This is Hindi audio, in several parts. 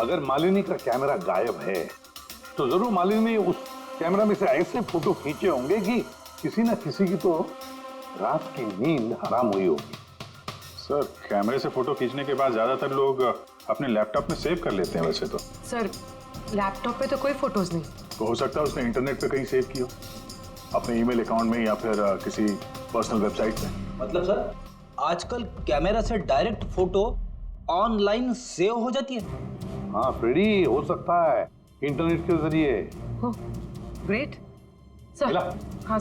अगर मालिनी का कैमरा गायब है तो जरूर मालिनी ने उस कैमरा में से ऐसे फोटो खींचे होंगे कि किसी न किसी की तो रात की नींद हराम हुई होगी। सर कैमरे से फोटो खींचने के बाद ज्यादातर लोग अपने लैपटॉप में सेव कर लेते हैं वैसे तो। सर लैपटॉप पे तो कोई फोटोज नहीं। तो हो सकता है उसने इंटरनेट पे कहीं सेव की हो, अपने ईमेल अकाउंट में या फिर किसी पर्सनल वेबसाइट पे। मतलब सर आजकल कैमरा से डायरेक्ट फोटो ऑनलाइन सेव हो जाती है? हाँ फ्रेडी, हो सकता है इंटरनेट के जरिए। हो ग्रेट सर। मिला? हाँ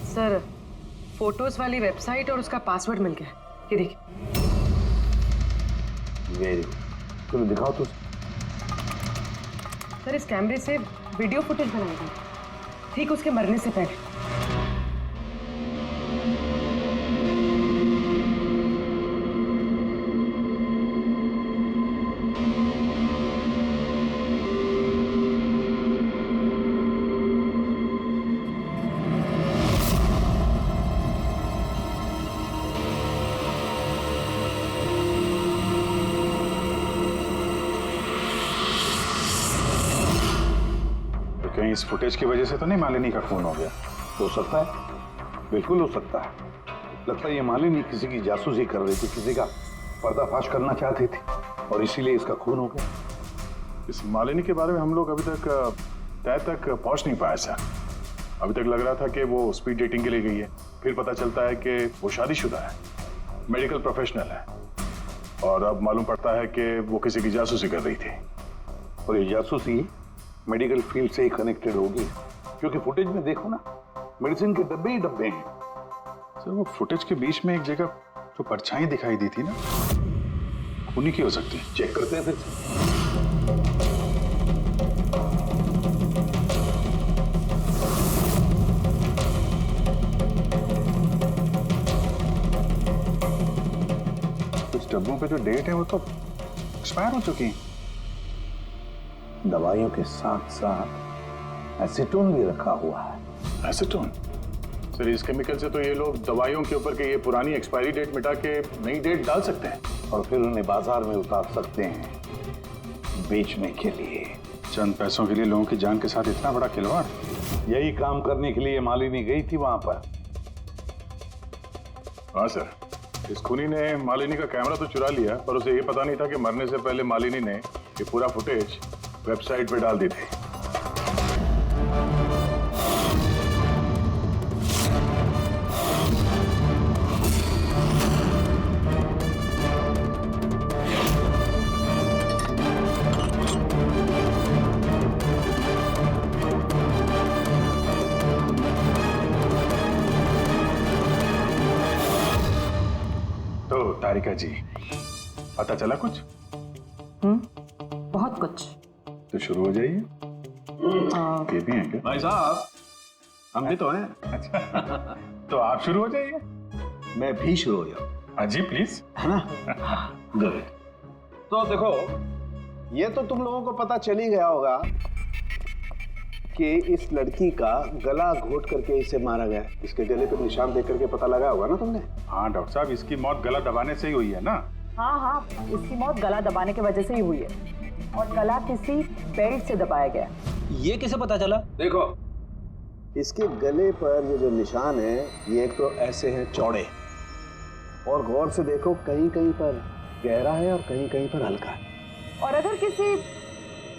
सर, फोटोज वाली वेबसाइट और उसका पासवर्ड मिल गया। ये देखिए। वेरी गुड, चलो दिखाओ तो। सर इस कैमरे से वीडियो फुटेज बनाई गई ठीक उसके मरने से पहले। कहीं इस फुटेज की वजह से तो नहीं मालिनी का खून हो गया? हो सकता है, बिल्कुल हो सकता है। लगता है ये मालिनी किसी की जासूसी कर रही थी, किसी का पर्दाफाश करना चाहती थी और इसीलिए इसका खून हो गया। इस मालिनी के बारे में हम लोग अभी तक तय तक पहुंच नहीं पाए सर। अभी तक लग रहा था कि वो स्पीड डेटिंग के लिए गई है, फिर पता चलता है कि वो शादीशुदा है, मेडिकल प्रोफेशनल है, और अब मालूम पड़ता है कि वो किसी की जासूसी कर रही थी। और ये जासूसी मेडिकल फील्ड से ही कनेक्टेड होगी, क्योंकि फुटेज में देखो ना, मेडिसिन के डब्बे ही डब्बे हैं। सर वो फुटेज के बीच में एक जगह जो परछाई दिखाई दी थी ना, खूनी की हो सकती है। चेक करते हैं फिर से। कुछ डब्बों पे जो डेट है वो तो एक्सपायर हो चुकी है। दवाइयों के साथ साथ एसीटोन भी रखा हुआ है। एसीटोन? सर इस केमिकल से तो ये लोग दवाइयों के ऊपर के ये पुरानी एक्सपायरी डेट मिटा के नई डेट डाल सकते हैं और फिर उन्हें बाजार में उतार सकते हैं बेचने के लिए। चंद पैसों के लिए लोगों की जान के साथ इतना बड़ा खिलवाड़। यही काम करने के लिए मालिनी गई थी वहां पर। हाँ सर, इस खूनी ने मालिनी का कैमरा तो चुरा लिया, पर उसे ये पता नहीं था कि मरने से पहले मालिनी ने ये पूरा फुटेज वेबसाइट पे डाल दी थी। तो तारिका जी, पता चला कुछ? बहुत कुछ। तो शुरू हो जाइए। ये भी हैं क्या? भाई साहब हम भी तो हैं। अच्छा तो आप शुरू हो जाइए। मैं भी शुरू हो जाऊं, अजी प्लीज। है ना? गुड। तो देखो, ये तो तुम लोगों को पता चल ही गया होगा कि इस लड़की का गला घोट करके इसे मारा गया। इसके गले पे निशान देख करके पता लगा होगा ना तुमने? हाँ डॉक्टर साहब, इसकी मौत गला दबाने से ही हुई है ना? हाँ, इसकी मौत गला दबाने की वजह से ही हुई है और गला किसी बेल्ट से दबाया गया। ये कैसे पता चला? देखो, इसके गले पर ये जो निशान है, ये एक तो ऐसे हैं चौड़े, और गौर से देखो कहीं कहीं पर गहरा है और कहीं कहीं पर हल्का है। और अगर किसी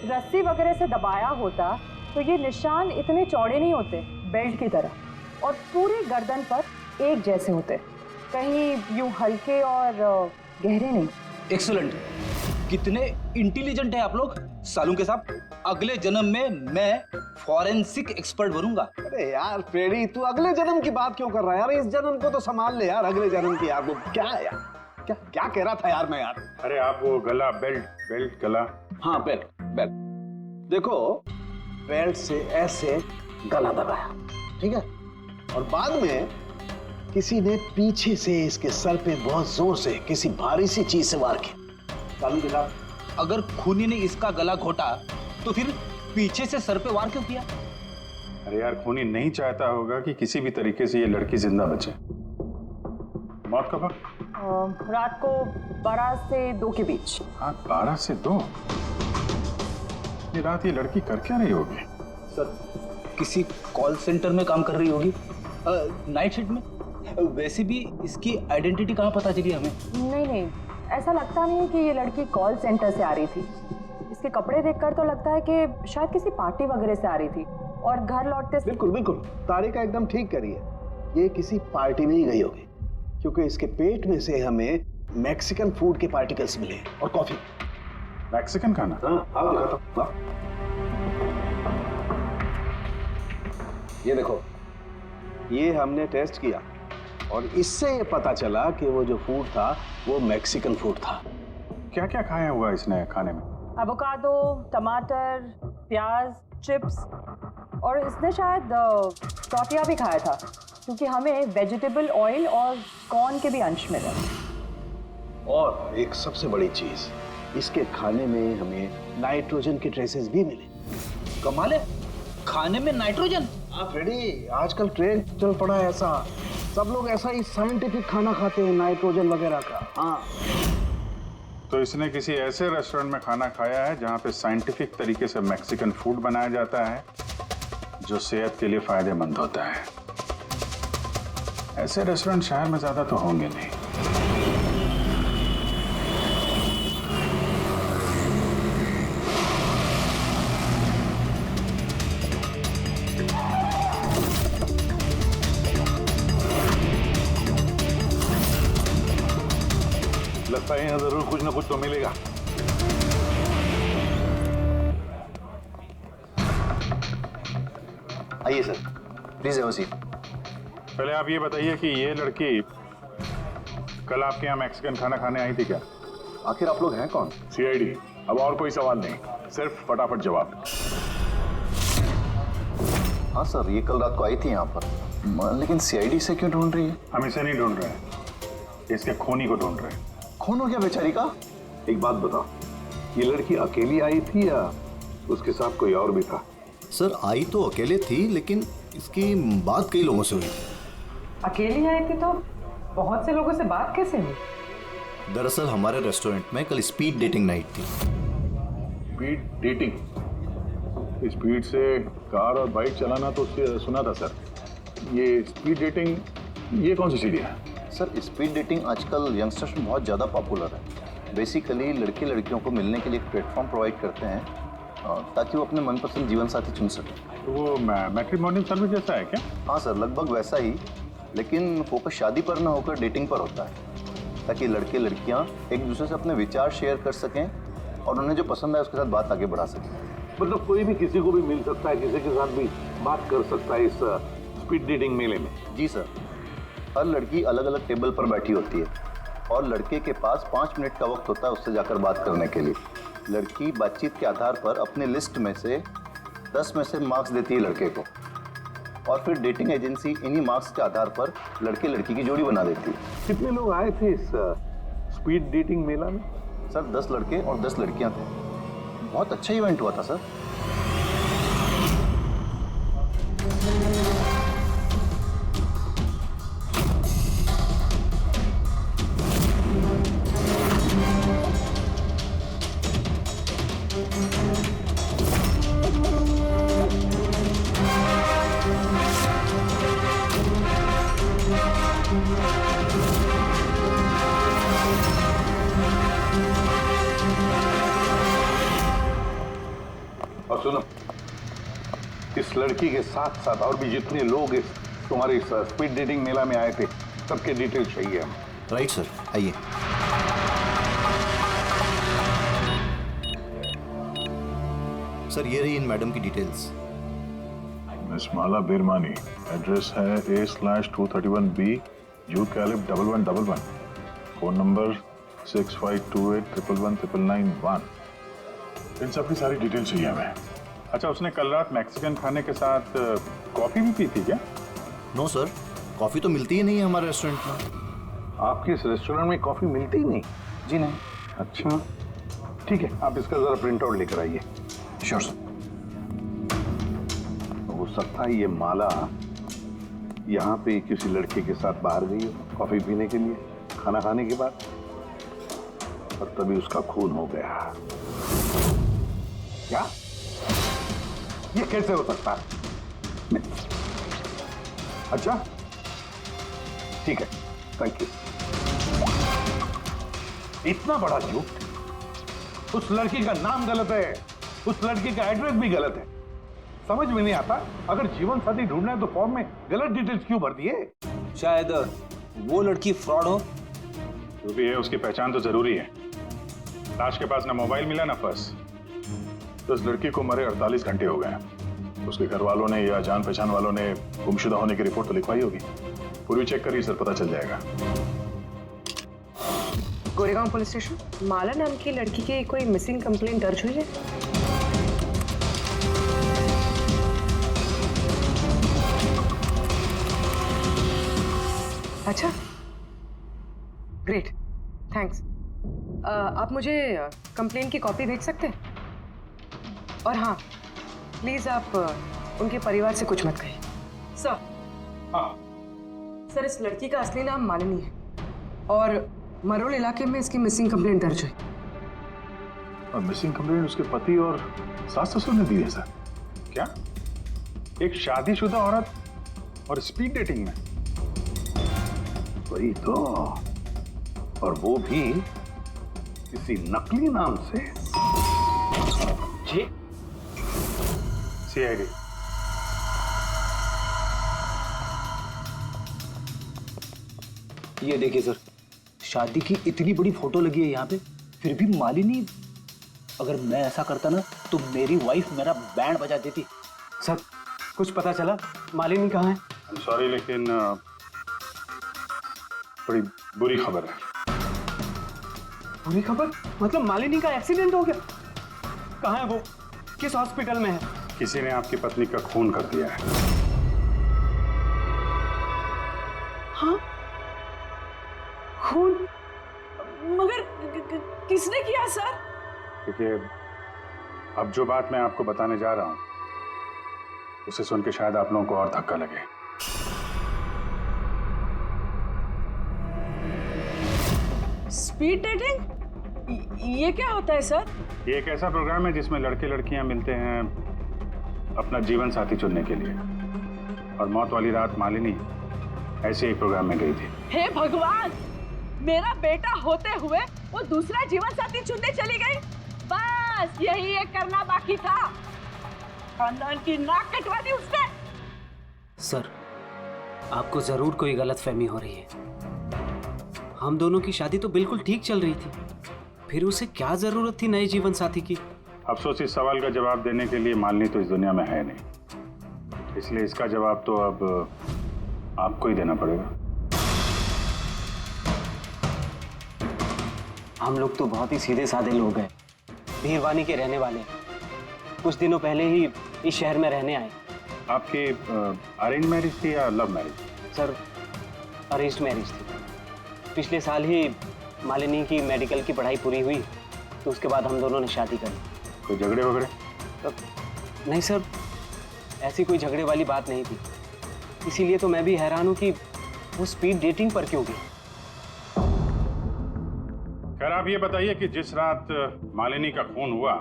रस्सी वगैरह से दबाया होता तो ये निशान इतने चौड़े नहीं होते बेल्ट की तरह, और पूरे गर्दन पर एक जैसे होते, कहीं यूं हल्के और गहरे नहीं। एक्सीलेंट, कितने इंटेलिजेंट है आप लोग। सालू के साथ अगले जन्म में मैं फॉरेंसिक एक्सपर्ट बनूंगा। अरे यार फ्रेडी, तू अगले जन्म की बात क्यों कर रहा है यार? इस जन्म को तो संभाल ले यार, अगले जन्म की यार। वो क्या है यार, क्या क्या कह रहा था यार मैं यार? अरे आप वो गला, बेल्ट गला। हाँ बेल्ट। देखो, बेल्ट से ऐसे गला दबाया, ठीक है, और बाद में किसी ने पीछे से इसके सर पे बहुत जोर से किसी भारी सी चीज से वार किया। सालू के साथ अगर खूनी ने इसका गला घोटा तो फिर पीछे से सर पे वार क्यों किया? अरे यार खूनी नहीं चाहता होगा कि किसी भी तरीके से ये लड़की जिंदा बचे। मौत कब? रात को 12 से 2 के बीच। हाँ, 12 से 2। ये रात ये लड़की कर क्या रही होगी? सर किसी कॉल सेंटर में काम कर रही होगी, नाइट शिफ्ट में। वैसे भी इसकी आइडेंटिटी कहाँ पता चली हमें? नहीं, ऐसा लगता नहीं है कि ये लड़की कॉल सेंटर से आ रही थी। इसके कपड़े देखकर तो लगता है कि शायद किसी पार्टी वगैरह से आ रही थी और घर लौटते। बिल्कुल बिल्कुल, तारिका एकदम ठीक करिए। ये किसी पार्टी में ही गई होगी, क्योंकि इसके पेट में से हमें मैक्सिकन फूड के पार्टिकल्स मिले और कॉफी। मैक्सिकन खाना? हाँ, आप दिखाता हूं। ये देखो, ये हमने टेस्ट किया और इससे ये पता चला कि वो जो फूड था वो मैक्सिकन फूड था। क्या क्या खाया हुआ इसने खाने में? एवोकाडो, टमाटर, प्याज, चिप्स और इसने शायद टॉर्टिया भी खाया था, क्योंकि हमें वेजिटेबल ऑयल और कॉर्न के भी अंश मिले। और एक सबसे बड़ी चीज, इसके खाने में हमें नाइट्रोजन के ट्रेसेस भी मिले। कमाल है, खाने में नाइट्रोजन। हाँ फ्रेडी, आजकल ट्रेंड चल पड़ा है ऐसा, सब लोग ऐसा ही साइंटिफिक खाना खाते हैं, नाइट्रोजन वगैरह का। हाँ, तो इसने किसी ऐसे रेस्टोरेंट में खाना खाया है जहां पे साइंटिफिक तरीके से मैक्सिकन फूड बनाया जाता है, जो सेहत के लिए फायदेमंद होता है। ऐसे रेस्टोरेंट शहर में ज्यादा तो होंगे नहीं। लगता है यहाँ जरूर कुछ ना कुछ तो मिलेगा। आइए sir, please have a seat. पहले आप ये बताइए कि ये लड़की कल आपके यहाँ मैक्सिकन खाना खाने आई थी क्या? आखिर आप लोग हैं कौन? सीआईडी। अब और कोई सवाल नहीं, सिर्फ फटाफट जवाब। हाँ सर, ये कल रात को आई थी यहाँ पर, लेकिन सीआईडी से क्यों ढूंढ रही है? हम इसे नहीं ढूंढ रहे हैं, इसके खूनी को ढूंढ रहे हैं। खून हो गया बेचारी का? एक बात बताओ, ये लड़की अकेली आई थी या उसके साथ कोई और भी था? सर आई तो अकेले थी, लेकिन इसकी बात कई लोगों से हुई। अकेली आई थी तो बहुत से लोगों से बात कैसे हुई? दरअसल हमारे रेस्टोरेंट में कल स्पीड डेटिंग नाइट थी। Speed dating? स्पीड से कार और बाइक चलाना तो सुना था सर। ये स्पीड डेटिंग, ये कौन सी चीज़ है? सर, स्पीड डेटिंग आजकल यंगस्टर्स में बहुत ज़्यादा पॉपुलर है। बेसिकली लड़के लड़कियों को मिलने के लिए एक प्लेटफॉर्म प्रोवाइड करते हैं ताकि वो अपने मनपसंद जीवन साथी चुन सकें। तो वो मैट्रिमोनियल सर्विस जैसा है क्या? हाँ सर, लगभग वैसा ही, लेकिन फोकस शादी पर ना होकर डेटिंग पर होता है, ताकि लड़के लड़कियाँ एक दूसरे से अपने विचार शेयर कर सकें और उन्हें जो पसंद है उसके साथ बात आगे बढ़ा सकें। मतलब कोई भी किसी को भी मिल सकता है, किसी के साथ भी बात कर सकता है इस स्पीड डेटिंग मेले में? जी सर, हर लड़की अलग अलग टेबल पर बैठी होती है और लड़के के पास 5 मिनट का वक्त होता है उससे जाकर बात करने के लिए। लड़की बातचीत के आधार पर अपने लिस्ट में से 10 में से मार्क्स देती है लड़के को, और फिर डेटिंग एजेंसी इन्हीं मार्क्स के आधार पर लड़के लड़की की जोड़ी बना देती है। कितने लोग आए थे इस स्पीड डेटिंग मेला में? सर 10 लड़के और 10 लड़कियां थे। बहुत अच्छा इवेंट हुआ था सर। और सुनो, इस लड़की के साथ साथ और भी जितने लोग इस तुम्हारे इस स्पीड डेटिंग मेला में आए थे, सबके डिटेल चाहिए हमें। राइट सर, आइए। सर ये रही इन मैडम की डिटेल्स। मिस माला बिरमानी, एड्रेस है A/231B youth Caleb 1111, phone number 6528119991। इन सब की सारी डिटेल चाहिए हमें। अच्छा, उसने कल रात मैक्सिकन खाने के साथ कॉफी भी पी थी क्या? नो सर, कॉफ़ी तो मिलती ही नहीं है हमारे रेस्टोरेंट में। आपके इस रेस्टोरेंट में कॉफी मिलती ही नहीं? जी नहीं। अच्छा ठीक है, आप इसका जरा प्रिंट आउट लेकर आइए। Sure sir. हो सकता है ये माला यहाँ पे किसी लड़के के साथ बाहर गई हो कॉफी पीने के लिए, खाना खाने के बाद। और तभी उसका खून हो गया। क्या? ये कैसे हो सकता है? अच्छा ठीक है, थैंक यू। इतना बड़ा झूठ? उस लड़की का नाम गलत है, उस लड़की का एड्रेस भी गलत है। समझ में नहीं आता, अगर जीवन साथी ढूंढना है तो फॉर्म में गलत डिटेल्स क्यों भर दिए? शायद वो लड़की फ्रॉड हो। जो भी है उसकी पहचान तो जरूरी है। लाश के पास ना मोबाइल मिला ना पर्स। तो उस लड़की को मरे 48 घंटे हो गए। उसके घर वालों ने या जान पहचान वालों ने गुमशुदा होने की रिपोर्ट तो लिखवाई होगी। पूरी चेक करिए सर, पता चल जाएगा। गोरेगांव पुलिस स्टेशन, माला नाम की लड़की की कोई मिसिंग कंप्लेंट दर्ज हुई है? अच्छा, ग्रेट, थैंक्स। आप मुझे कंप्लेंट की कॉपी भेज सकते हैं? और हाँ, प्लीज आप उनके परिवार से कुछ मत कहिए। सर, सर इस लड़की का असली नाम मालिनी है और मरोल इलाके में इसकी मिसिंग कंप्लेंट दर्ज हुई। और मिसिंग कंप्लेंट उसके पति और सास ससुर ने दी है सर? क्या? एक शादीशुदा औरत और स्पीड डेटिंग में? वही तो, और वो भी किसी नकली नाम से। जी सीआईडी। ये देखिए सर, शादी की इतनी बड़ी फोटो लगी है यहाँ पे, फिर भी मालिनी। अगर मैं ऐसा करता ना तो मेरी वाइफ मेरा बैंड बजा देती। सर कुछ पता चला मालिनी कहाँ है? I'm sorry, लेकिन बड़ी बुरी खबर है। बुरी खबर? मतलब मालिनी का एक्सीडेंट हो गया? कहाँ है वो? किस हॉस्पिटल में है? किसी ने आपकी पत्नी का खून कर दिया है। हाँ? खून? मगर किसने किया सर? देखिए, अब जो बात मैं आपको बताने जा रहा हूं उसे सुन के शायद आप लोगों को और धक्का लगे। Speed dating? ये क्या होता है सर? ये एक ऐसा प्रोग्राम है जिसमें लड़के लड़कियां मिलते हैं अपना जीवन साथी चुनने के लिए। और मौत वाली रात मालिनी ऐसे एक प्रोग्राम में गई थी। हे भगवान, मेरा बेटा होते हुए वो दूसरा जीवन साथी चुनने चली गई। बस यही एक करना बाकी था। खानदान की नाक कटवा दी उसने। सर आपको जरूर कोई गलतफहमी हो रही है। हम दोनों की शादी तो बिल्कुल ठीक चल रही थी, फिर उसे क्या जरूरत थी नए जीवन साथी की? अफसोस इस सवाल का जवाब देने के लिए मालिनी तो इस दुनिया में है नहीं, इसलिए इसका जवाब तो अब आपको ही देना पड़ेगा। हम लोग तो बहुत ही सीधे साधे लोग हैं, भीरवानी के रहने वाले हैं। कुछ दिनों पहले ही इस शहर में रहने आए। आपकी अरेंज मैरिज थी या love marriage? Sir arranged marriage थी। पिछले साल ही मालिनी की मेडिकल की पढ़ाई पूरी हुई तो उसके बाद हम दोनों ने शादी कर ली। कोई झगड़े वगड़े? नहीं सर, ऐसी कोई झगड़े वाली बात नहीं थी। इसीलिए तो मैं भी हैरान हूं कि वो स्पीड डेटिंग पर क्यों गई। खैर आप ये बताइए कि जिस रात मालिनी का खून हुआ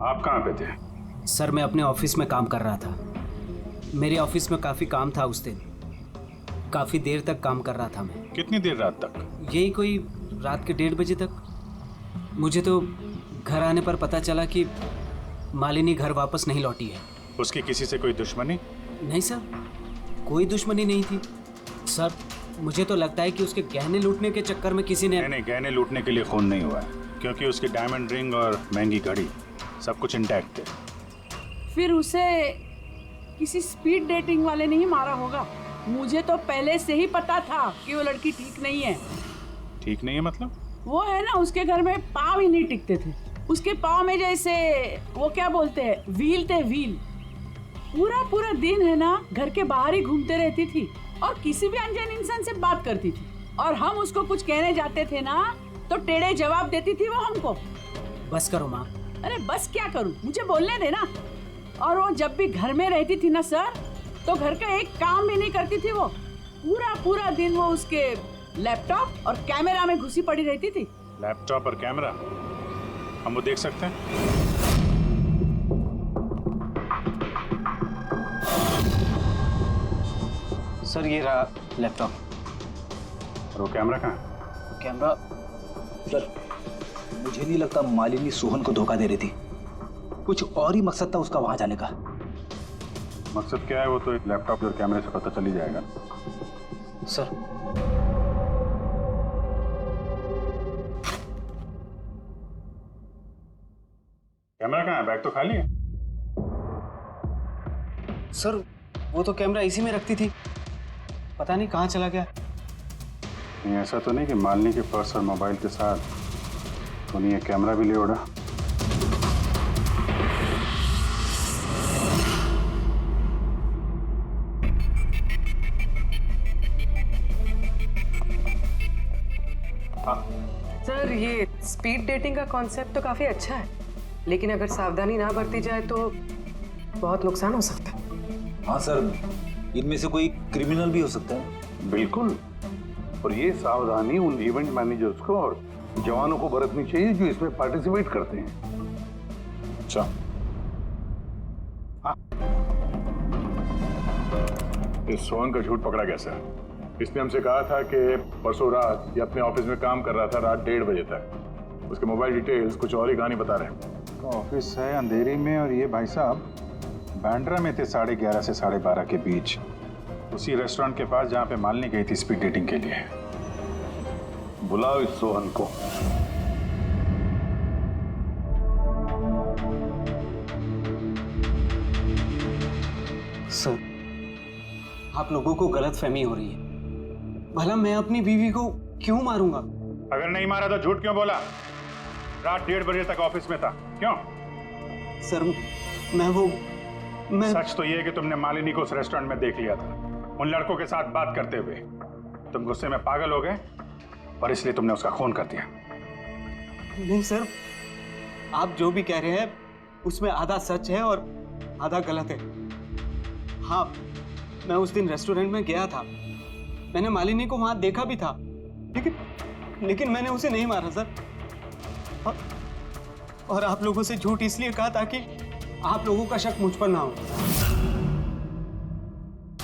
आप कहाँ पे थे? सर मैं अपने ऑफिस में काम कर रहा था। मेरे ऑफिस में काफ़ी काम था उस दिन, काफ़ी देर तक काम कर रहा था मैं। कितनी देर रात तक? यही कोई रात के 1:30 बजे तक। मुझे तो घर आने पर पता चला कि मालिनी घर वापस नहीं लौटी है। उसकी किसी से कोई दुश्मनी? नहीं सर, कोई दुश्मनी नहीं थी। सर मुझे तो लगता है कि उसके गहने लूटने के चक्कर में किसी ने... नहीं, गहने लूटने के लिए खून नहीं हुआ है, क्योंकि उसकी डायमंड रिंग और महंगी घड़ी सब कुछ इंटैक्ट थे। फिर उसे किसी स्पीड डेटिंग वाले ने ही मारा होगा। मुझे तो पहले से ही पता था कि वो लड़की ठीक नहीं है। ठीक नहीं है मतलब? वो है ना, उसके घर में पाँव ही नहीं टिकते थे। उसके पाँव में जैसे वो क्या बोलते हैं, व्हील थे, व्हील। पूरा पूरा दिन है ना घर के बाहर ही घूमते रहती थी और किसी भी अनजान इंसान से बात करती थी। और हम उसको कुछ कहने जाते थे ना तो टेढ़े जवाब देती थी वो हमको। बस करो माँ। अरे बस क्या करूं, मुझे बोलने देना। और वो जब भी घर में रहती थी ना सर, तो घर का एक काम भी नहीं करती थी। वो पूरा पूरा दिन वो उसके लैपटॉप और कैमरा में घुसी पड़ी रहती थी। लैपटॉप और कैमरा हम वो देख सकते हैं? सर ये रहा लैपटॉप। और वो कैमरा कहाँ है? कैमरा सर, मुझे नहीं लगता मालिनी सोहन को धोखा दे रही थी। कुछ और ही मकसद था उसका वहां जाने का। मकसद क्या है वो तो लैपटॉप और कैमरे से पता चल ही जाएगा। सर कैमरा कहाँ है? बैग तो खाली है। सर वो तो कैमरा इसी में रखती थी, पता नहीं कहाँ चला गया। नहीं ऐसा तो नहीं कि मालिनी के पर्स और मोबाइल के साथ तो नहीं ये कैमरा भी ले उड़ा? सर ये स्पीड डेटिंग का कॉन्सेप्ट तो काफी अच्छा है, लेकिन अगर सावधानी ना बरती जाए तो बहुत नुकसान हो सकता है। हाँ सर, इनमें से कोई क्रिमिनल भी हो सकता है। बिल्कुल, और ये सावधानी उन इवेंट मैनेजर्स को और जवानों को बरतनी चाहिए जो इसमें पार्टिसिपेट करते हैं। अच्छा, इस सोहन का झूठ पकड़ा कैसे? इसने हमसे कहा था कि परसों रात ये अपने ऑफिस में काम कर रहा था रात 1:30 बजे तक। उसके मोबाइल डिटेल्स कुछ और ही कहानी बता रहे हैं। ऑफिस है अंधेरी में और ये भाई साहब बांद्रा में थे 11:30 से 12:30 के बीच, उसी रेस्टोरेंट के पास जहाँ पे मालिनी गई थी स्पीड डेटिंग के लिए। बुलाओ इस सोहन को। सर आप लोगों को गलतफहमी हो रही है। भला मैं अपनी बीवी को क्यों मारूंगा? अगर नहीं मारा तो झूठ क्यों बोला? रात 1:30 बजे तक ऑफिस में था, क्यों? सर मैं सच तो ये है कि तुमने मालिनी को उस रेस्टोरेंट में देख लिया था उन लड़कों के साथ बात करते हुए। तुम गुस्से में पागल हो गए और इसलिए तुमने उसका खून कर दिया। नहीं सर, आप जो भी कह रहे हैं उसमें आधा सच है और आधा गलत है। हाँ, मैं उस दिन रेस्टोरेंट में गया था, मैंने मालिनी को वहां देखा भी था, लेकिन मैंने उसे नहीं मारा सर। और आप लोगों से झूठ इसलिए कहा ताकि आप लोगों का शक मुझ पर ना हो।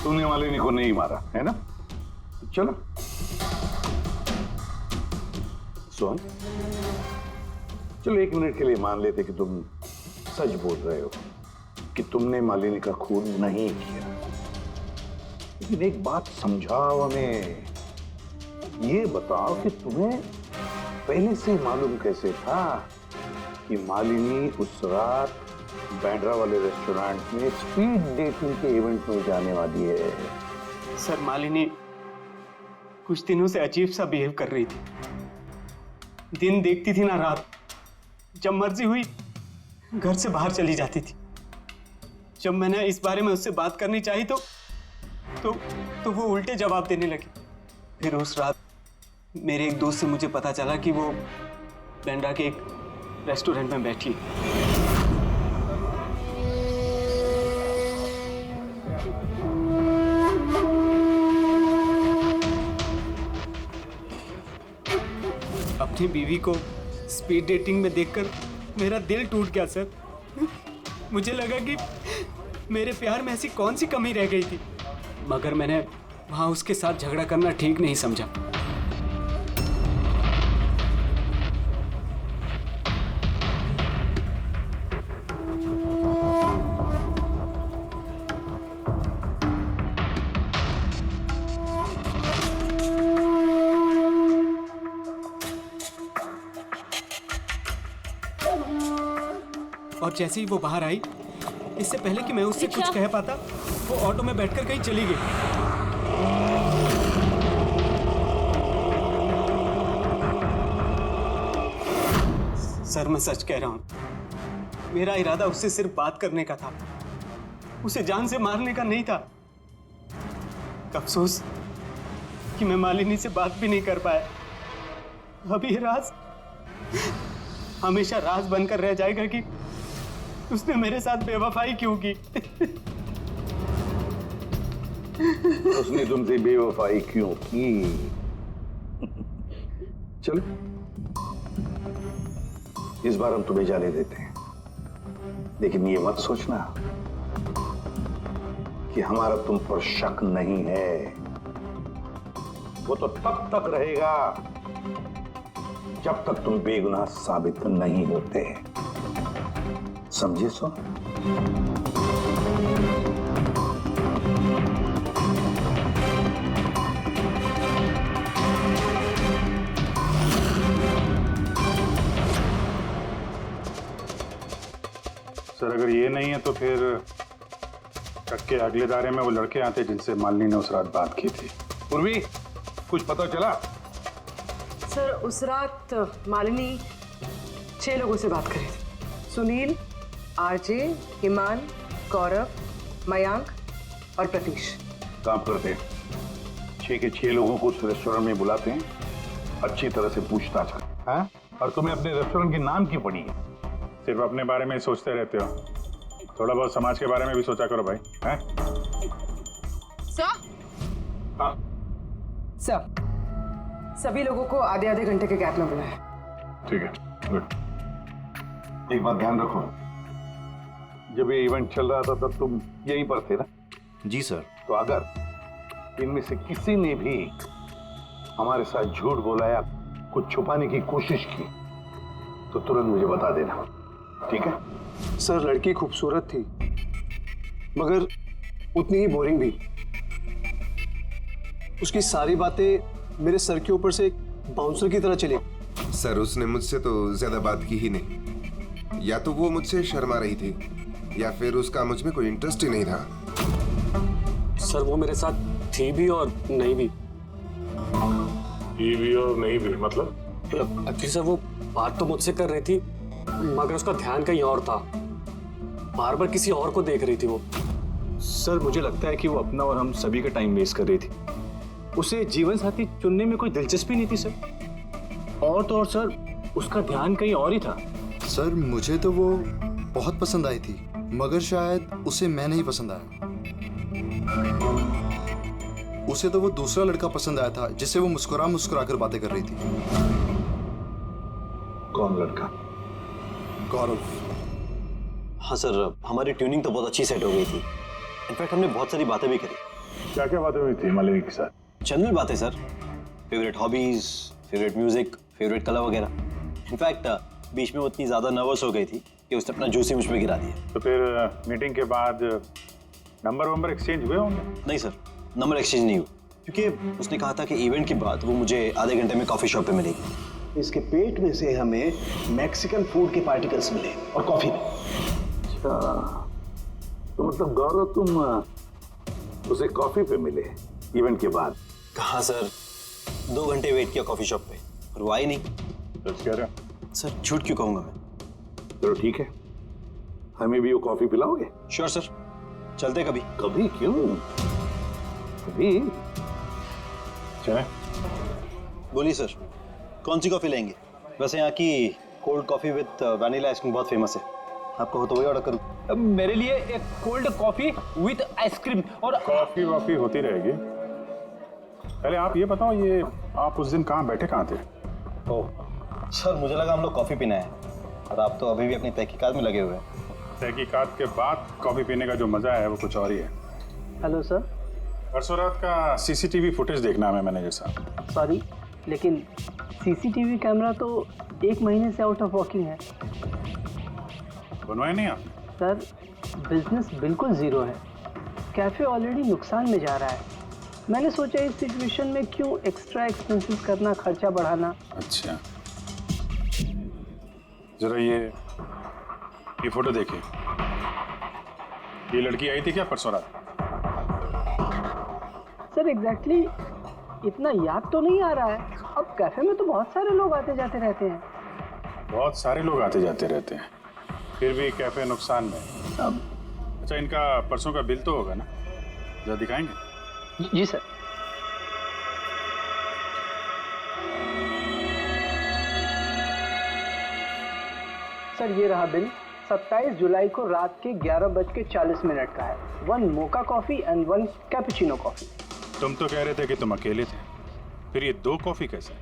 तुमने मालिनी को नहीं मारा है ना? चलो सोहन, चलो 1 मिनट के लिए मान लेते कि तुम सच बोल रहे हो कि तुमने मालिनी का खून नहीं किया, लेकिन एक बात समझाओ हमें। ये बताओ कि तुम्हें पहले से मालूम कैसे था कि मालिनी उस रात बांद्रा वाले रेस्टोरेंट में स्पीड डेटिंग के इवेंट में जाने वाली है? सर मालिनी कुछ दिनों से अजीब सा बिहेव कर रही थी। दिन देखती थी ना रात, जब मर्जी हुई घर से बाहर चली जाती थी। जब मैंने इस बारे में उससे बात करनी चाहिए तो वो उल्टे जवाब देने लगी। फिर उस रात मेरे एक दोस्त से मुझे पता चला कि वो बांद्रा के एक रेस्टोरेंट में बैठी। अपनी बीवी को स्पीड डेटिंग में देखकर मेरा दिल टूट गया सर। मुझे लगा कि मेरे प्यार में ऐसी कौन सी कमी रह गई थी, मगर मैंने वहां उसके साथ झगड़ा करना ठीक नहीं समझा। और जैसे ही वो बाहर आई, इससे पहले कि मैं उससे कुछ कह पाता, वो ऑटो में बैठकर कहीं चली गई। सर मैं सच कह रहा हूं, मेरा इरादा उससे सिर्फ बात करने का था, उसे जान से मारने का नहीं था। अफसोस कि मैं मालिनी से बात भी नहीं कर पाया। अब ये राज हमेशा राज बनकर रह जाएगा कि उसने मेरे साथ बेवफाई क्यों की। उसने तुमसे बेवफाई क्यों की? चलो इस बार हम तुम्हें जाने देते हैं, लेकिन ये मत सोचना कि हमारा तुम पर शक नहीं है। वो तो तब तक रहेगा जब तक तुम बेगुनाह साबित नहीं होते। समझे सो? सर अगर ये नहीं है तो फिर ट्रक के अगले दायरे में वो लड़के आते जिनसे मालिनी ने उस रात बात की थी। पूर्वी, कुछ पता चला? सर उस रात मालिनी 6 लोगों से बात करी थी। सुनील, आरजे, हिमान, गौरव, मयांक और प्रतीश। काम करते हैं, 6 के 6 लोगों को उस रेस्टोरेंट में बुलाते हैं, अच्छी तरह से पूछताछ करते हैं। और तुम्हें अपने रेस्टोरेंट के नाम की पड़ी है? सिर्फ अपने बारे में ही सोचते रहते हो, थोड़ा बहुत समाज के बारे में भी सोचा करो भाई। हैं? सर? हाँ। सर, सभी लोगों को आधे आधे घंटे के गैप में बुलाया। ठीक है, गुड। एक बात ध्यान रखो, जब ये इवेंट चल रहा था तब तुम यहीं पर थे ना? जी सर। तो अगर इनमें से किसी ने भी हमारे साथ झूठ बोला या कुछ छुपाने की कोशिश की तो तुरंत मुझे बता देना, ठीक है? सर लड़की खूबसूरत थी मगर उतनी ही बोरिंग भी। उसकी सारी बातें मेरे सर के ऊपर से एक बाउंसर की तरह चली। सर उसने मुझसे तो ज्यादा बात की ही नहीं, या तो वो मुझसे शर्मा रही थी या फिर उसका मुझ में कोई इंटरेस्ट ही नहीं था। सर वो मेरे साथ थी भी और नहीं भी। थी भी और नहीं भी मतलब? एक्चुअली सर वो बात तो मुझसे कर रही थी मगर उसका ध्यान कहीं और था, बार बार किसी और को देख रही थी वो। सर मुझे लगता है कि वो अपना और हम सभी का टाइम वेस्ट कर रही थी। उसे जीवन साथी चुनने में कोई दिलचस्पी नहीं थी सर। और तो और सर उसका ध्यान कहीं और ही था। सर मुझे तो वो बहुत पसंद आई थी मगर शायद उसे मैं नहीं पसंद आया। उसे तो वो दूसरा लड़का पसंद आया था जिससे वो मुस्कुरा मुस्कुरा कर बातें कर रही थी। कौन लड़का? गौरव। हाँ सर, हमारी ट्यूनिंग तो बहुत अच्छी सेट हो गई थी। इनफैक्ट हमने बहुत सारी बातें भी करी। क्या क्या बातें हुई थी मालिनी के साथ? जनरल बातें sir, favourite hobbies, favourite music, favourite colour वगैरह। इनफैक्ट बीच में वो इतनी ज्यादा नर्वस हो गई थी कि उसने अपना जूस ही मुझ पे गिरा दिया। तो फिर मीटिंग के बाद नंबर एक्सचेंज हुए होंगे? नहीं सर, नंबर एक्सचेंज नहीं हुआ क्योंकि उसने कहा था कि इवेंट के बाद वो मुझे आधे घंटे में कॉफी शॉप पे मिलेगी। इसके पेट में से हमें मैक्सिकन फूड के पार्टिकल्स मिले और कॉफी में। अच्छा, तो मतलब गौरव तुम उसे कॉफी पे मिले इवेंट के बाद? कहाँ सर, 2 घंटे वेट किया कॉफी शॉप पे और वो आई नहीं। सच कह रहे हो? सर झूठ क्यों कहूँगा मैं। चलो ठीक है, हमें भी वो कॉफी पिलाओगे? श्योर सर, चलते कभी। कभी क्यों, कभी चले। बोलिए सर, कौन सी कॉफी लेंगे? वैसे यहाँ की cold coffee with vanilla ice cream बहुत फेमस है, आपको हो तो वही ऑर्डर करूँ। मेरे लिए एक कोल्ड कॉफी विद आइसक्रीम। और कॉफी वॉफी होती रहेगी। पहले आप ये बताओ, ये आप उस दिन कहाँ बैठे कहाँ थे? ओह सर, मुझे लगा हम लोग कॉफी पीना है और आप तो अभी भी अपनी तहकीकात में लगे हुए हैं। तहकीकात के बाद कॉफी पीने का जो मजा है वो कुछ और ही है। Hello sir. परसों रात का सीसीटीवी फुटेज देखना है मैनेजर साहब। सॉरी लेकिन सीसीटीवी कैमरा तो 1 महीने से आउट ऑफ वर्किंग है। बनवाए नहीं आप? सर बिजनेस बिल्कुल ज़ीरो है, कैफ़े ऑलरेडी नुकसान में जा रहा है। मैंने सोचा इस सिचुएशन में क्यों एक्स्ट्रा एक्सपेंसेस करना, खर्चा बढ़ाना। अच्छा, जरा ये फोटो देखिए। ये लड़की आई थी क्या परसों रात? सर एग्जैक्टली इतना याद तो नहीं आ रहा है। अब कैफ़े में तो बहुत सारे लोग आते जाते रहते हैं। बहुत सारे लोग आते जाते रहते हैं, फिर भी कैफे नुकसान में। अब अच्छा, इनका परसों का बिल तो होगा ना, जरा दिखाएंगे? जी सर। सर ये रहा बिल। 27 जुलाई को रात के 11:40 का है। 1 mocha coffee and 1 cappuccino coffee. तुम तो कह रहे थे कि तुम अकेले थे, फिर ये 2 कॉफी कैसे?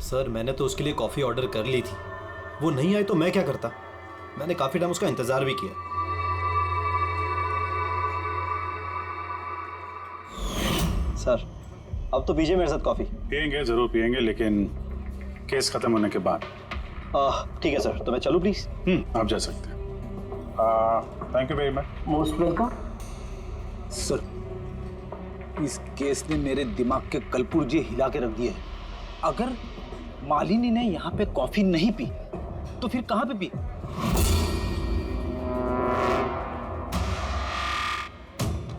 सर मैंने तो उसके लिए कॉफ़ी ऑर्डर कर ली थी, वो नहीं आई तो मैं क्या करता। मैंने काफ़ी टाइम उसका इंतज़ार भी किया। सर अब तो पीजिए मेरे साथ कॉफ़ी। पियेंगे, जरूर पियेंगे, लेकिन केस खत्म होने के बाद। ठीक है सर, तो मैं चलूँ प्लीज़? आप जा सकते हैं। Thank you very much. Most welcome. Sir इस केस ने मेरे दिमाग के कलपुर्जे हिला के रख दिए हैं। अगर मालिनी ने यहाँ पे कॉफी नहीं पी तो फिर कहाँ पे पी?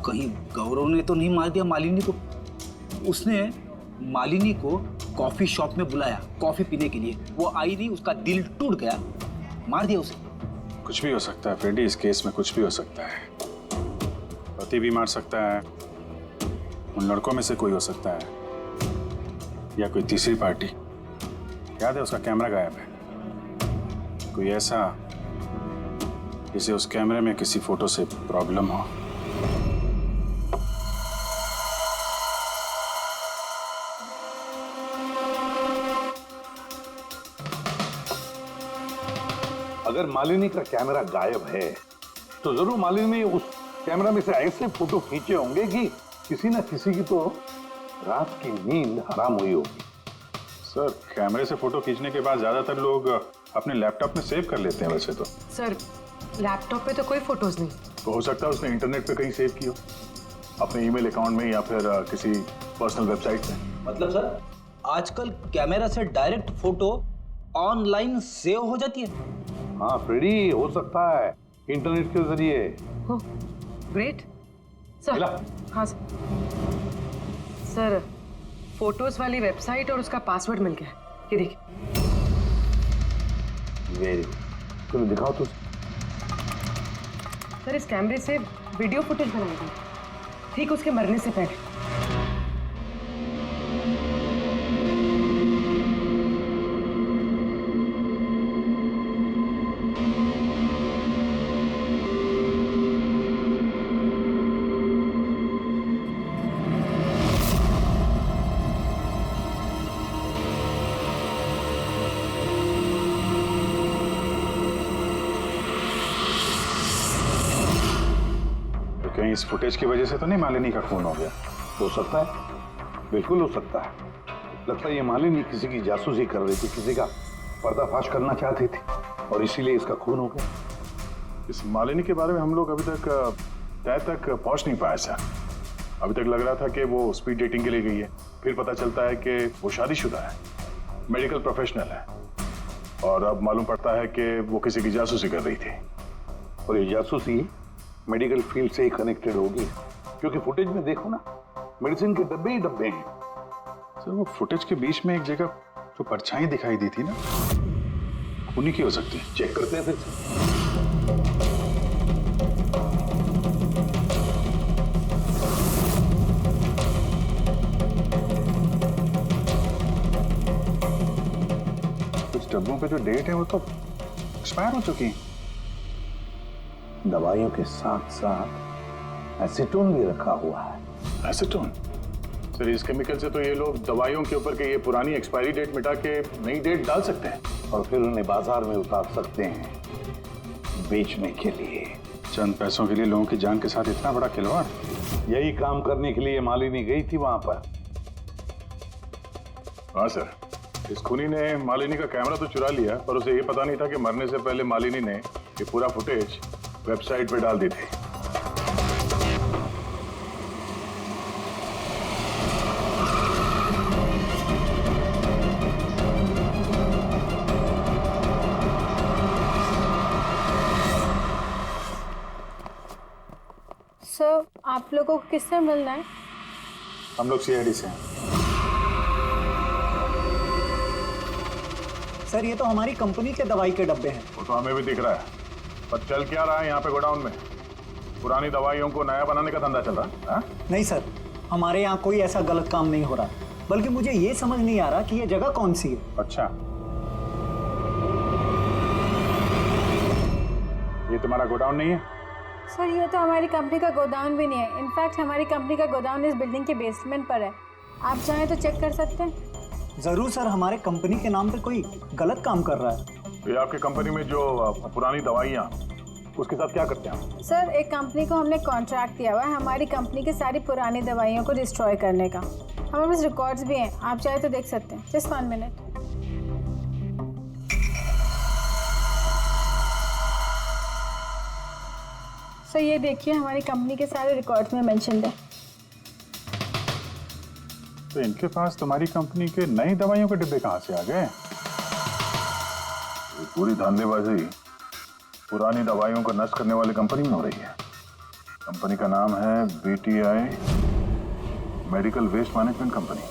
कहीं गौरव ने तो नहीं मार दिया मालिनी को? उसने मालिनी को कॉफी शॉप में बुलाया कॉफी पीने के लिए, वो आई नहीं, उसका दिल टूट गया, मार दिया उसे। कुछ भी हो सकता है फ्रेडी, इस केस में कुछ भी हो सकता है। पति भी मार सकता है, उन लड़कों में से कोई हो सकता है, या कोई तीसरी पार्टी। याद है उसका कैमरा गायब है, कोई ऐसा जिसे उस कैमरे में किसी फोटो से प्रॉब्लम हो। अगर मालिनी का कैमरा गायब है तो जरूर मालिनी उस कैमरा में से ऐसे फोटो खींचे होंगे कि किसी न किसी की तो रात की नींद हराम हुई होगी। सर कैमरे से फोटो खींचने के बाद ज्यादातर लोग अपने लैपटॉप में सेव कर लेते हैं वैसे तो। सर लैपटॉप पे तो कोई फोटोज नहीं। तो हो सकता है उसने इंटरनेट पे कहीं सेव की हो, अपने ईमेल अकाउंट में या फिर किसी पर्सनल वेबसाइट में। मतलब सर आजकल कैमरा से डायरेक्ट फोटो ऑनलाइन सेव हो जाती है? हाँ फ्रेडी, हो सकता है इंटरनेट के जरिए। हो ग्रेट सर। मिला? हाँ सर, फोटोज वाली वेबसाइट और उसका पासवर्ड मिल गया, ये देखिए। वेरी गुड, चलो दिखाओ तो। सर इस कैमरे से वीडियो फुटेज बनाई गई ठीक उसके मरने से पहले। कहीं इस फुटेज की वजह से तो नहीं मालिनी का खून हो गया? हो सकता है, बिल्कुल हो सकता है। लगता है ये मालिनी किसी की जासूसी कर रही थी, किसी का पर्दाफाश करना चाहती थी और इसीलिए इसका खून हो गया। इस मालिनी के बारे में हम लोग अभी तक तय तक पहुंच नहीं पाए सर। अभी तक लग रहा था कि वो स्पीड डेटिंग के लिए गई है, फिर पता चलता है कि वो शादीशुदा है, मेडिकल प्रोफेशनल है, और अब मालूम पड़ता है कि वो किसी की जासूसी कर रही थी। और ये जासूसी मेडिकल फील्ड से ही कनेक्टेड होगी, क्योंकि फुटेज में देखो ना, मेडिसिन के डब्बे ही डब्बे हैं। सर वो फुटेज के बीच में एक जगह जो परछाई दिखाई दी थी ना, उन्हीं की हो सकती है। चेक करते हैं फिर से। कुछ डब्बों पे जो डेट है वो तो एक्सपायर हो चुकी है। दवाइयों के साथ साथ एसीटोन भी रखा हुआ है। एसीटोन? सर इस केमिकल से तो ये लोग दवाइयों के ऊपर के ये पुरानी एक्सपायरी डेट मिटा के नई डेट डाल सकते हैं और फिर उन्हें बाजार में उतार सकते हैं बेचने के लिए। चंद पैसों के लिए लोगों की जान के साथ इतना बड़ा खिलवाड़? यही काम करने के लिए मालिनी गई थी वहां पर। हाँ सर, इस खूनी ने मालिनी का कैमरा तो चुरा लिया, पर उसे ये पता नहीं था कि मरने से पहले मालिनी ने ये पूरा फुटेज वेबसाइट पे डाल दी थी। सर आप लोगों को किससे मिलना है? हम लोग सीआईडी से हैं। सर ये तो हमारी कंपनी के दवाई के डब्बे हैं। वो तो हमें भी दिख रहा है, पर चल क्या रहा है यहाँ पे गोडाउन में? पुरानी दवाइयों को नया बनाने का धंधा चल रहा है? नहीं सर, हमारे यहाँ कोई ऐसा गलत काम नहीं हो रहा, बल्कि मुझे ये समझ नहीं आ रहा कि ये जगह कौन सी है। अच्छा, ये तुम्हारा गोडाउन नहीं है? सर ये तो हमारी कंपनी का गोदाम भी नहीं है। इनफैक्ट हमारी कंपनी का गोदाम इस बिल्डिंग के बेसमेंट पर है। आप चाहें तो चेक कर सकते हैं। जरूर सर, हमारे कंपनी के नाम पे कोई गलत काम कर रहा है। ये आपकी कंपनी में जो पुरानी दवाइयाँ, उसके साथ क्या करते हैं? सर, एक कंपनी को हमने कॉन्ट्रैक्ट दिया हुआ है हमारी कंपनी की सारी पुरानी दवाइयों को डिस्ट्रॉय करने का। हमारे पास रिकॉर्ड्स भी हैं, आप चाहे तो देख सकते हैं। Just 1 minute. सर ये देखिए, हमारी कंपनी के सारे रिकॉर्ड्स में मेंशन्ड है। तो इनके पास तुम्हारी कंपनी के नई दवाइयों के डिब्बे कहाँ से आ गए? ये पूरी धांधलेबाजी पुरानी दवाइयों को नष्ट करने वाली कंपनी में हो रही है। कंपनी का नाम है BTI medical waste management company.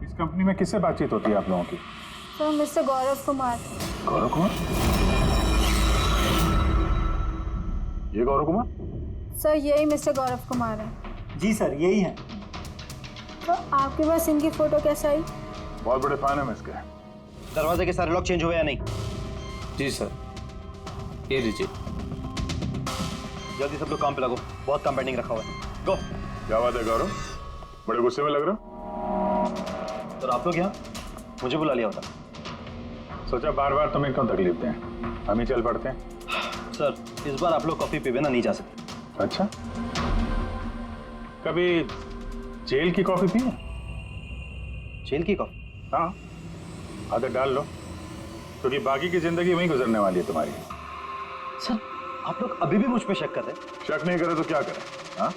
इस कंपनी में किससे बातचीत होती है आप लोगों की? Sir mister Gaurav Kumar. गौरव कुमार? ये गौरव कुमार? सर यही मिस्टर गौरव कुमार है। जी सर, यही है। तो आपके पास इनकी फोटो कैसे आई? बहुत बड़े फैन है इसके। दरवाजे के सारे लॉक चेंज हुए या नहीं? जी सर, ये लीजिए। जल्दी सब लोग काम पे लगो, बहुत काम पेंडिंग रखा हुआ है। गो। क्या बात है गौरव, बड़े गुस्से में लग रहे हो? सर आप लोग यहाँ मुझे बुला लिया होता। सोचा बार बार तुम्हें क्यों तकलीफ दें, हम ही चल पड़ते हैं। सर इस बार आप लोग कॉफी पी बिना नहीं जा सकते। अच्छा, कभी जेल की कॉफी पी है? जेल की कॉफी? हाँ, आदत डाल लो, क्योंकि बाकी की जिंदगी वहीं गुजरने वाली है तुम्हारी। सर आप लोग अभी भी मुझ पे शक कर रहे हैं? शक नहीं करे तो क्या करें? हाँ,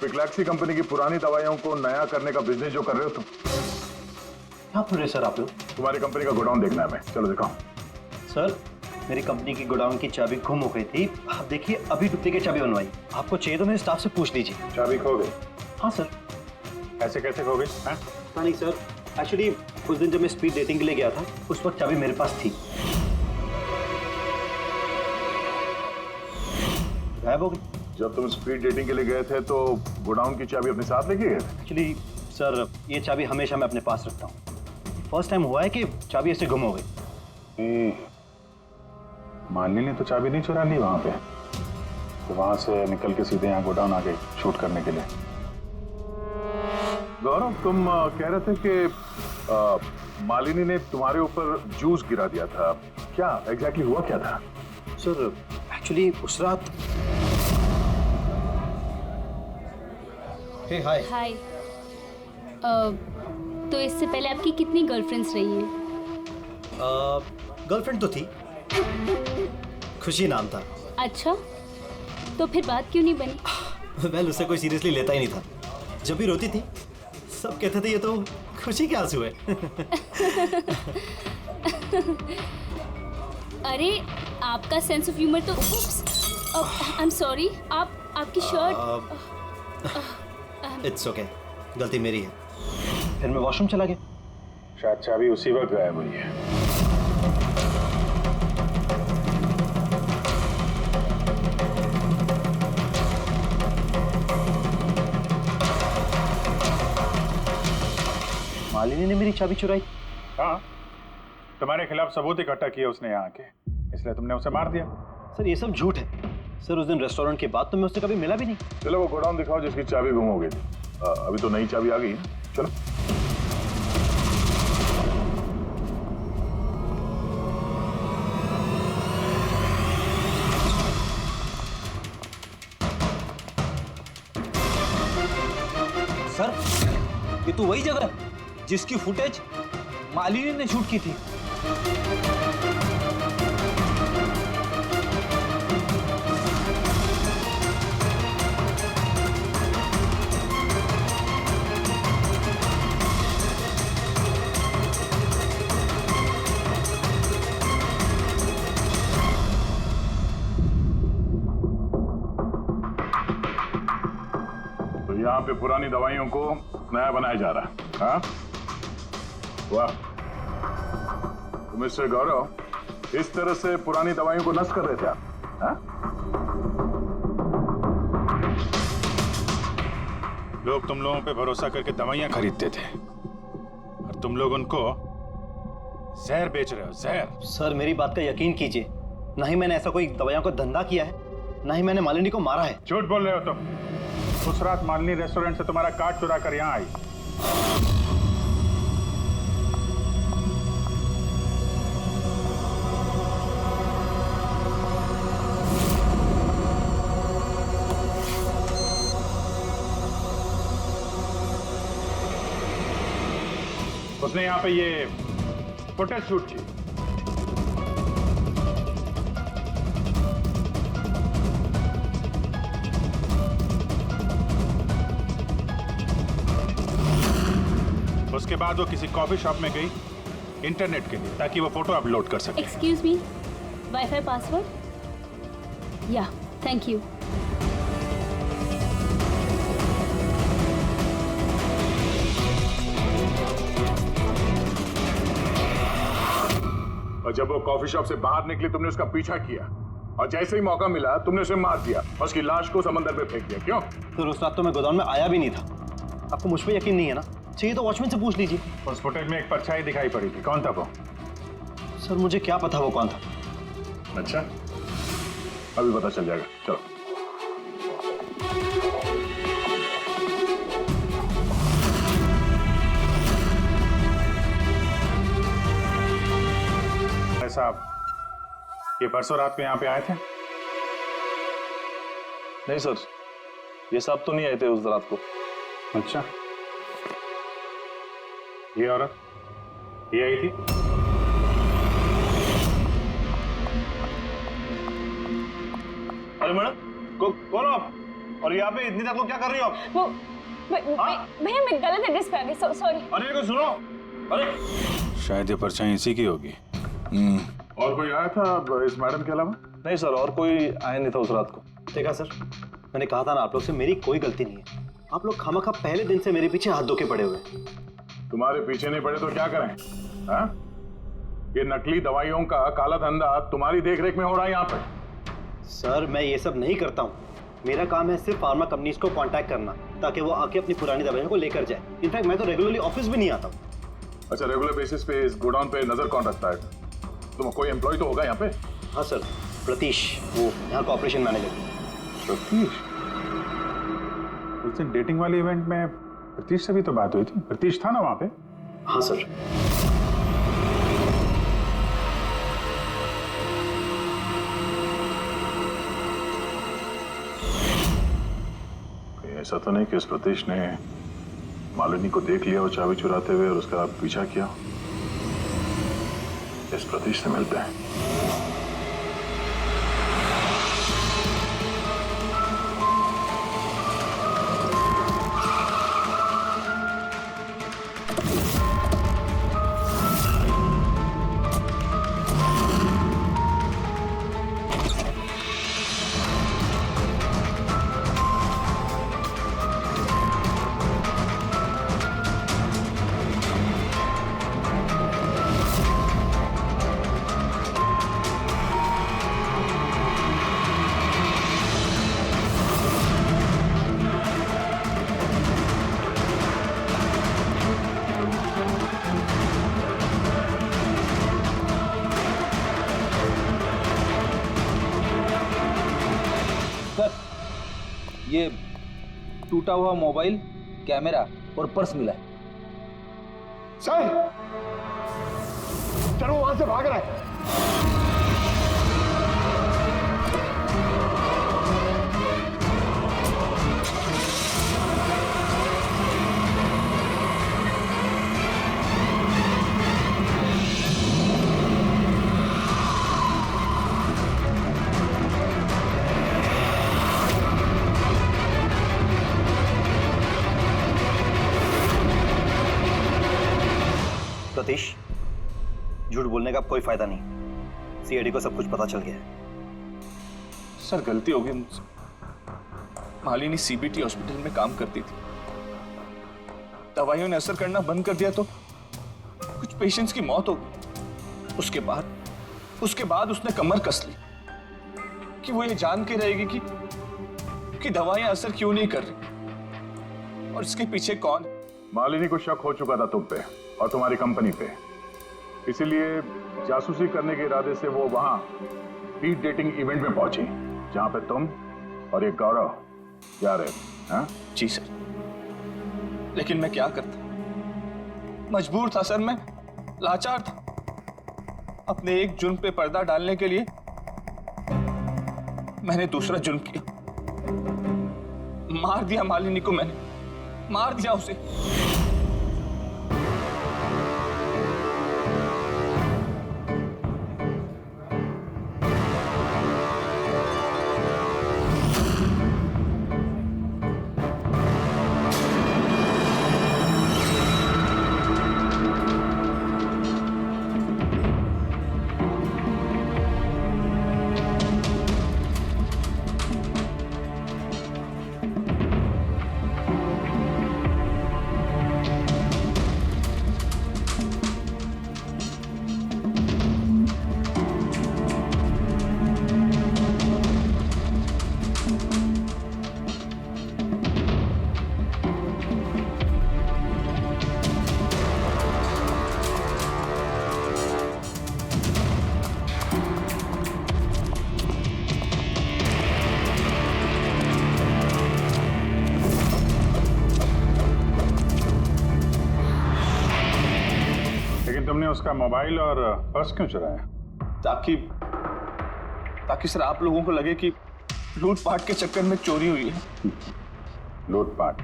पिक्लैक्सी कंपनी की पुरानी दवाइयों को नया करने का बिजनेस जो कर रहे हो तुम। क्या बोल रहे सर आप लोग? तुम्हारी कंपनी का गोडाउन देखना है हमें, चलो दिखाओ। सर मेरी कंपनी की गोडाउन की चाबी गुम हो गई थी, आप देखिए अभी डुप्लीकेट चाबी बनवाई। आपको चाहिए तो मेरे स्टाफ से पूछ लीजिए। चाबी खो गई? हाँ सर। ऐसे कैसे खो गई? पता नहीं सर, एक्चुअली उस दिन जब मैं स्पीड डेटिंग के लिए गया था उस वक्त चाबी मेरे पास थी, गायब हो गई। जब तुम स्पीड डेटिंग के लिए गए थे तो गोडाउन की चाबी अपने साथ लेके गए थे? एक्चुअली सर ये चाबी हमेशा मैं अपने पास रखता हूँ। फर्स्ट टाइम हुआ है कि चाबी ऐसे गुम हो गई। मालिनी ने तो चाबी नहीं चुरा ली वहां पे, तो वहां से निकल के सीधे यहाँ गोडाउन आ गई शूट करने के लिए। गौरव तुम कह रहे थे कि मालिनी ने तुम्हारे ऊपर जूस गिरा दिया था, क्या एग्जैक्टली हुआ क्या था? सर एक्चुअली उस रात। हे हाय। हाय। तो इससे पहले आपकी कितनी गर्लफ्रेंड्स रही हैं? गर्लफ्रेंड तो थी, खुशी नाम था। अच्छा, तो फिर बात क्यों नहीं बनी? वेल उसे कोई सीरियसली लेता ही नहीं था। जब भी रोती थी सब कहते थे ये तो खुशी के आंसू है। अरे आपका सेंस ऑफ ह्यूमर तो आई एम सॉरी, आपकी शर्ट। इट्स ओके, गलती मेरी है। फिर मैं वॉशरूम चला गया। शायद चाबी उसी वक्त गायब हुई है। मालिनी ने मेरी चाबी चुराई? हाँ, तुम्हारे खिलाफ सबूत इकट्ठा किया उसने यहाँ आके, इसलिए तुमने उसे मार दिया। सर ये सब झूठ है। सर उस दिन रेस्टोरेंट के बाद तो मैं उससे कभी मिला भी नहीं। चलो वो गोडाउन दिखाओ जिसकी चाबी गुम हो गई थी। अभी तो नई चाबी आ गई है, चलो। सर ये तो वही जगह है जिसकी फुटेज मालिनी ने शूट की थी। तो यहाँ पे पुरानी दवाइयों को नया बनाया जा रहा है। हाँ वाह, तो मिस्टर गौरव इस तरह से पुरानी दवाइयों को नष्ट कर रहे थे आप? हाँ? लोग तुम लोगों पे भरोसा करके दवाइयां खरीदते थे और तुम लोग उनको जहर बेच रहे हो, जहर। सर मेरी बात का यकीन कीजिए, ना ही मैंने ऐसा कोई दवाइयों का धंधा किया है, ना ही मैंने मालिनी को मारा है। झूठ बोल रहे हो तुम। उस रात मालिनी रेस्टोरेंट से तुम्हारा कार्ड चुरा कर यहाँ आई। उसने यहाँ पे ये फुटेज शूट की। उसके बाद वो किसी कॉफी शॉप में गई इंटरनेट के लिए, ताकि वो फोटो अपलोड कर सके। Excuse me, wifi password? या, थैंक यू। और जब वो कॉफी शॉप से बाहर निकली तुमने उसका पीछा किया और जैसे ही मौका मिला तुमने उसे मार दिया और उसकी लाश को समंदर में फेंक दिया। क्यों? तो उस रात तो मैं गोदाम में आया भी नहीं था। आपको मुझ पे यकीन नहीं है ना? चाहिए तो वॉचमैन से पूछ लीजिए। उस फुटेज में एक परछाई दिखाई पड़ी थी, कौन था वो? सर मुझे क्या पता वो कौन था। अच्छा, अभी पता चल जाएगा, चलो। साहब, ये परसों रात को यहाँ पे आए थे? नहीं सर, ये साहब तो नहीं आए थे उस रात को। अच्छा, ये औरत ये आई थी? अरे मैडम, कौन हो आप? और यहाँ पे इतनी रात को क्या कर रही हो आप? वो भैया मैं गलत एड्रेस पे आ गई, सॉरी। अरे को सुनो, अरे शायद ये परछाई इसी की होगी। और कोई आया था इस मैडम के अलावा? नहीं सर, और कोई आया नहीं था उस रात को। देखा सर, मैंने कहा था ना आप लोग से, मेरी कोई गलती नहीं है। आप लोग खामखा पहले दिन से मेरे पीछे हाथ धो के पड़े हुए। तुम्हारे पीछे नहीं पड़े तो क्या करें? हाँ? ये नकली दवाइयों का काला धंधा तुम्हारी देखरेख में हो रहा है यहाँ पे। सर मैं ये सब नहीं करता हूँ। मेरा काम है सिर्फ फार्मा कंपनीज को कांटेक्ट करना, ताकि वो आके अपनी पुरानी दवाइयों को लेकर जाए। इनफैक्ट मैं तो रेगुलरली ऑफिस भी नहीं आता हूँ। अच्छा, रेगुलर बेसिस पे इस गोडाउन पे नजर कौन रखता है? तुम कोई एम्प्लॉय तो होगा यहाँ पे? हाँ सर, प्रतीश, वो यहाँ का ऑपरेशन मैनेजर। प्रतीश? उस दिन डेटिंग वाले इवेंट में प्रतीश से भी तो बात हुई थी। प्रतीश था ना वहाँ पे? हाँ सर। ऐसा तो नहीं कि उस प्रतीश ने मालिनी को देख लिया और चाबी चुराते हुए और उसका पीछा किया? इस प्रतीश से मिलते हैं। ये टूटा हुआ मोबाइल, कैमरा और पर्स मिला है। सर, चलो वहां से भाग रहा है। प्रतीश, झूठ बोलने का कोई फायदा नहीं। सीआईडी को सब कुछ पता चल गया है। सर गलती हो गई मुझसे। मालिनी सीबीटी हॉस्पिटल में काम करती थी। दवाइयों ने असर करना बंद कर दिया तो कुछ पेशेंट्स की मौत हो गई। उसके बाद उसने कमर कस ली कि वो ये जान के रहेगी कि दवाइयां असर क्यों नहीं कर रही और इसके पीछे कौन है। मालिनी को शक हो चुका था तुम पे और तुम्हारी कंपनी पे, इसीलिए जासूसी करने के इरादे से वो वहां स्पीड डेटिंग इवेंट में पहुंची जहां पे तुम और एक गौरव जा रहे थे। हाँ? जी सर, लेकिन मैं क्या करता, मजबूर था सर, मैं लाचार था। अपने एक जुर्म पे पर्दा डालने के लिए मैंने दूसरा जुर्म किया। मार दिया मालिनी को, मैंने मार दिया उसे। उसका मोबाइल और पर्स क्यों चुराया? ताकि सर आप लोगों को लगे कि लूटपाट के चक्कर में चोरी हुई है। लूटपाट?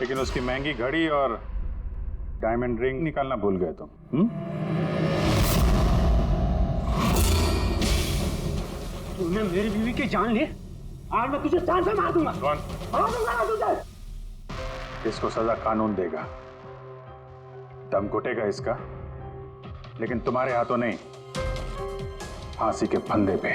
लेकिन उसकी महंगी घड़ी और डायमंड रिंग निकालना भूल गए तुम। तूने मेरी बीवी की जान ली, आज मैं तुझे जान से मार दूंगा। मार दूंगा तुझे। इसको सजा कानून देगा। दम घुटेगा इसका, लेकिन तुम्हारे हाथों नहीं, फांसी के फंदे पे।